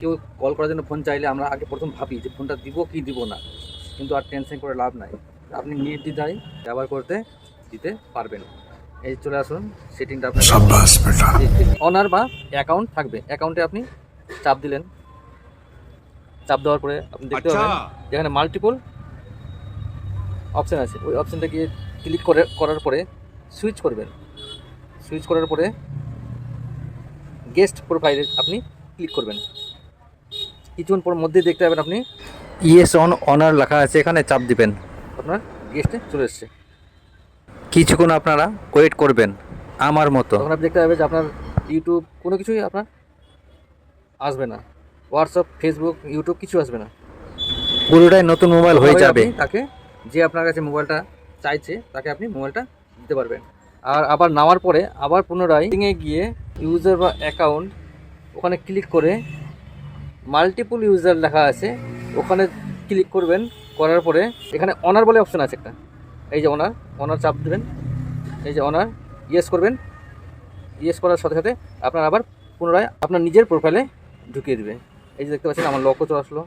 কেউ কল করার জন্য ফোন চাইলে আমরা আগে প্রথম ভাবি যে ফোনটা দিব কি দিব না, কিন্তু আর টেনশন করে লাভ নাই। আপনি নির্দ্বিধায় ব্যবহার করতে দিতে পারবেন। এই চলে আসুন সেটিংটা আপনার অনার বা অ্যাকাউন্ট থাকবে, অ্যাকাউন্টে আপনি চাপ দিলেন, চাপ দেওয়ার পরে আপনি দেখতে পাবেন যেখানে মাল্টিপল অপশান আছে, ওই অপশানটা গিয়ে ক্লিক করার পরে সুইচ করবেন। সুইচ করার পরে গেস্ট প্রোফাইলে আপনি ক্লিক করবেন। কিছুক্ষণ পর মধ্যে দেখতে পাবেন আপনি ইয়েস অন অনার লেখা আছে, এখানে চাপ দিবেন, আপনার গেস্টে চলে এসছে। কিছুক্ষণ আপনারা ওয়েট করবেন আমার মতো, তখন আপনি দেখতে পাবেন যে আপনার ইউটিউব কোনো কিছুই আপনার আসবে না, হোয়াটসঅ্যাপ ফেসবুক ইউটিউব কিছু আসবে না, পুরোটাই নতুন মোবাইল হয়ে যাবে। তাকে যে আপনার কাছে মোবাইলটা চাইছে তাকে আপনি মোবাইলটা দিতে পারবেন। আর আবার নেওয়ার পরে আবার পুনরায় গিয়ে ইউজার বা অ্যাকাউন্ট ওখানে ক্লিক করে মাল্টিপল ইউজার লেখা আছে, ওখানে ক্লিক করবেন। করার পরে এখানে অনার বলে অপশন আছে একটা, এই যে অনার চাপ দেবেন, এই যে অনার ইয়েস করবেন। ইয়েস করার সাথে সাথে আপনার আবার পুনরায় আপনার নিজের প্রোফাইলে ঢুকিয়ে দেবে। এই যে দেখতে পাচ্ছেন আমার লকও চলে আসলো।